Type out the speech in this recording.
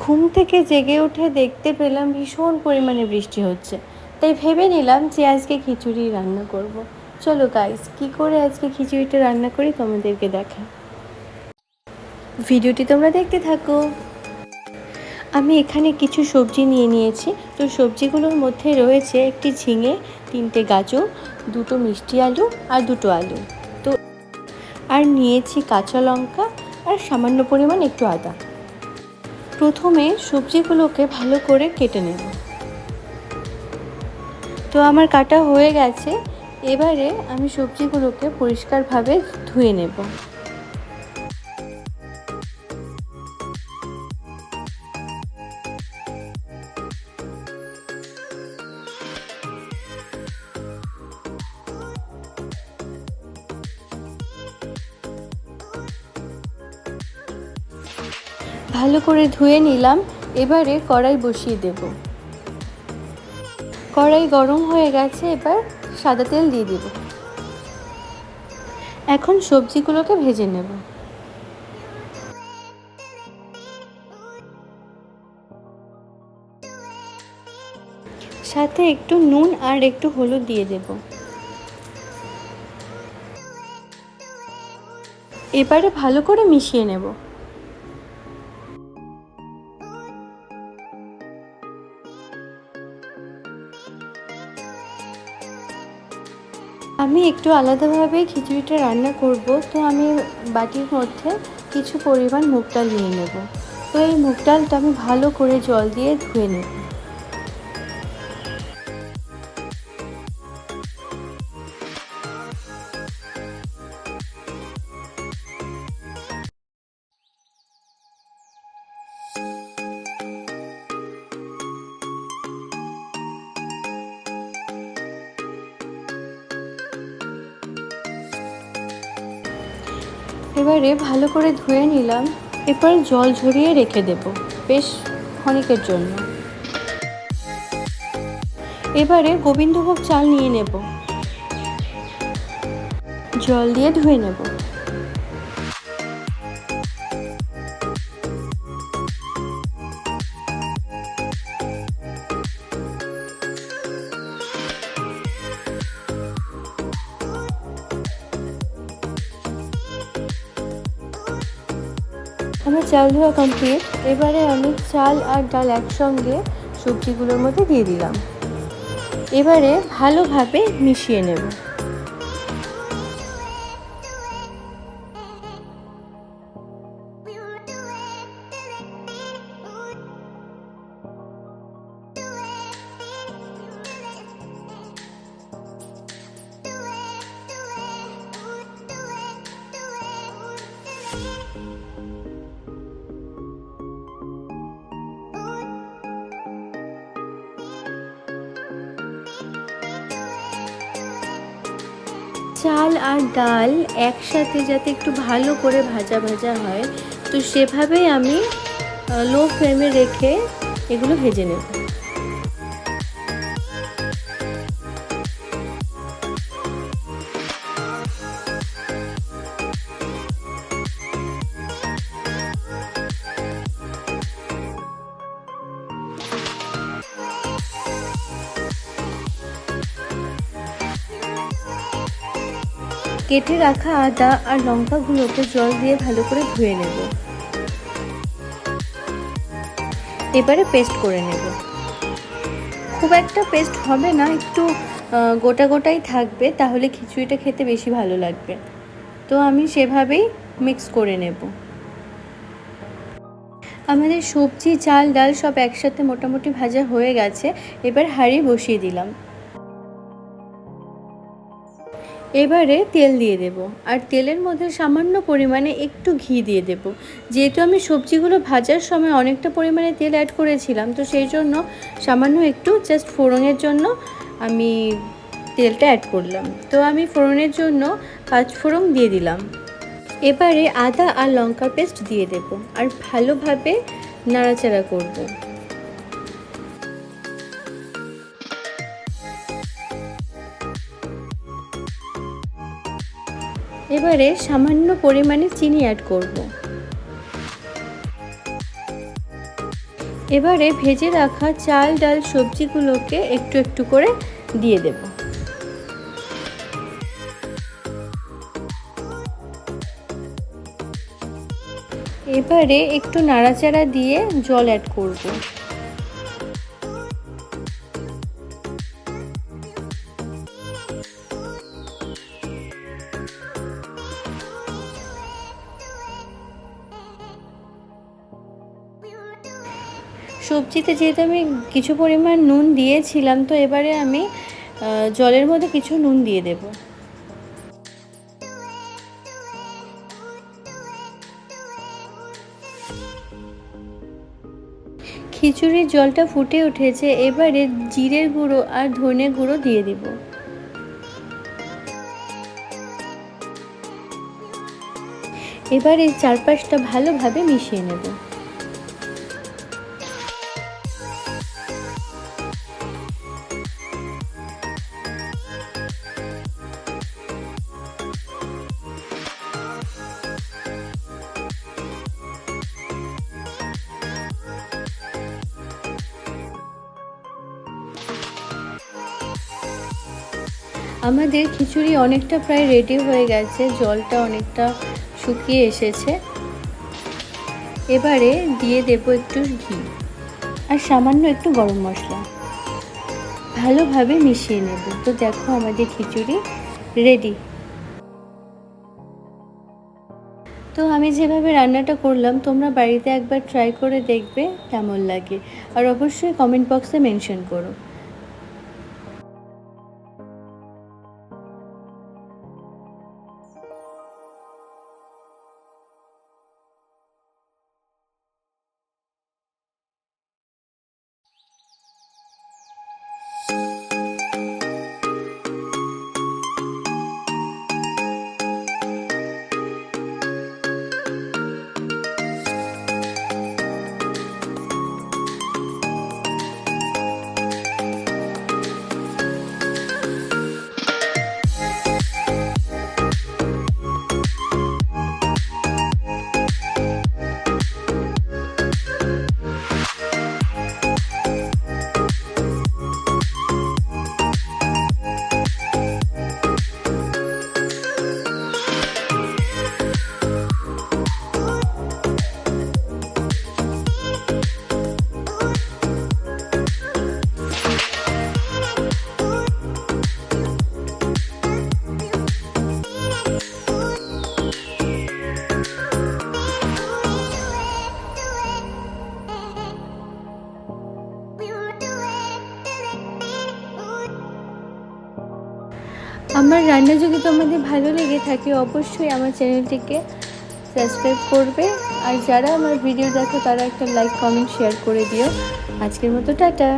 ঘুম থেকে জেগে উঠে দেখতে পেলাম ভীষণ পরিমাণে বৃষ্টি হচ্ছে, তাই ভেবে নিলাম যে আজকে খিচুড়ি রান্না করব। চলো গাইস, কী করে আজকে খিচুড়িটা রান্না করি তোমাদেরকে দেখাই। ভিডিওটি তোমরা দেখতে থাকো। আমি এখানে কিছু সবজি নিয়ে নিয়েছি। তো সবজিগুলোর মধ্যে রয়েছে একটি ঝিঙে, 3টে গাজর, 2টো মিষ্টি আলু আর 2টো আলু। তো আর নিয়েছি কাঁচা লঙ্কা আর সামান্য পরিমাণ একটু আদা। প্রথমে সবজিগুলোকে ভালো করে কেটে নেব। তো আমার কাটা হয়ে গেছে। এবারে আমি সবজিগুলোকে পরিষ্কারভাবে ধুয়ে নেব। ভালো করে ধুয়ে নিলাম। এবারে কড়াই বসিয়ে দেব। কড়াই গরম হয়ে গেছে, এবার সাদা তেল দিয়ে দেব। এখন সবজিগুলোকে ভেজে নেব। সাথে একটু নুন আর একটু হলুদ দিয়ে দেব। এবারে ভালো করে মিশিয়ে নেব। আমি একটু আলাদাভাবে খিচুড়িটা রান্না করব। তো আমি বাটির মধ্যে কিছু পরিমাণ মুগ ডাল নিয়ে নেব। তো এই মুগ ডালটা আমি ভালো করে জল দিয়ে ধুয়ে নেব। এবারে ভালো করে ধুয়ে নিলাম। এরপর জল ঝরিয়ে রেখে দেব বেশ ক্ষণিকের জন্য। এবারে গোবিন্দভোগ চাল নিয়ে নেব, জল দিয়ে ধুয়ে নেব। আমার চাল ধোয়া কমপ্লিট। এবারে আমি চাল আর ডাল একসঙ্গে সবজিগুলোর মধ্যে দিয়ে দিলাম। এবারে ভালোভাবে মিশিয়ে নেব। চাল আর ডাল একসাথে যাতে একটু ভালো করে ভাজা ভাজা হয়, তো সেভাবেই আমি লো ফ্লেমে রেখে এগুলো ভেজে নেব। কেটে রাখা আদা আর লঙ্কাগুলোকে জল দিয়ে ভালো করে ধুয়ে নেব। এবারে পেস্ট করে নেব। খুব একটা পেস্ট হবে না, একটু গোটা গোটাই থাকবে, তাহলে খিচুড়িটা খেতে বেশি ভালো লাগবে। তো আমি সেভাবেই মিক্স করে নেব। আমাদের সবজি, চাল, ডাল সব একসাথে মোটামুটি ভাজা হয়ে গেছে। এবার হাঁড়ি বসিয়ে দিলাম। এবারে তেল দিয়ে দেব, আর তেলের মধ্যে সামান্য পরিমাণে একটু ঘি দিয়ে দেব। যেহেতু আমি সবজিগুলো ভাজার সময় অনেকটা পরিমাণে তেল অ্যাড করেছিলাম, তো সেই জন্য সামান্য একটু জাস্ট ফোড়নের জন্য আমি তেলটা অ্যাড করলাম। তো আমি ফোড়নের জন্য 5 ফোড়ন দিয়ে দিলাম। এবারে আদা আর লঙ্কার পেস্ট দিয়ে দেব আর ভালোভাবে নাড়াচাড়া করব। এবারে সামান্য পরিমাণে চিনি অ্যাড করব। এবারে ভেজে রাখা চাল ডাল সবজিগুলোকে একটু একটু করে দিয়ে দেব। এবারে একটু নাড়াচাড়া দিয়ে জল অ্যাড করব। সবজিতে যেহেতু আমি কিছু পরিমাণ নুন দিয়েছিলাম, তো এবারে আমি জলের মধ্যে কিছু নুন দিয়ে দেব। খিচুড়ির জলটা ফুটে উঠেছে, এবারে জিরের গুঁড়ো আর ধনে গুঁড়ো দিয়ে দেব। এবারে চারপাশটা ভালোভাবে মিশিয়ে নেব। আমাদের খিচুড়ি অনেকটা প্রায় রেডি হয়ে গেছে, জলটা অনেকটা শুকিয়ে এসেছে। এবারে দিয়ে দেব একটু ঘি আর সামান্য একটু গরম মশলা, ভালোভাবে মিশিয়ে নেব। তো দেখো আমাদের খিচুড়ি রেডি। তো আমি যেভাবে রান্নাটা করলাম তোমরা বাড়িতে একবার ট্রাই করে দেখবে কেমন লাগে, আর অবশ্যই কমেন্ট বক্সে মেনশন করো। আমার রান্না যদি তোমাদের ভালো লেগে থাকে অবশ্যই আমার চ্যানেলটিকে সাবস্ক্রাইব করবে, আর যারা আমার ভিডিও দেখো তারা একটা লাইক কমেন্ট শেয়ার করে দিও। আজকের মতো টাটা।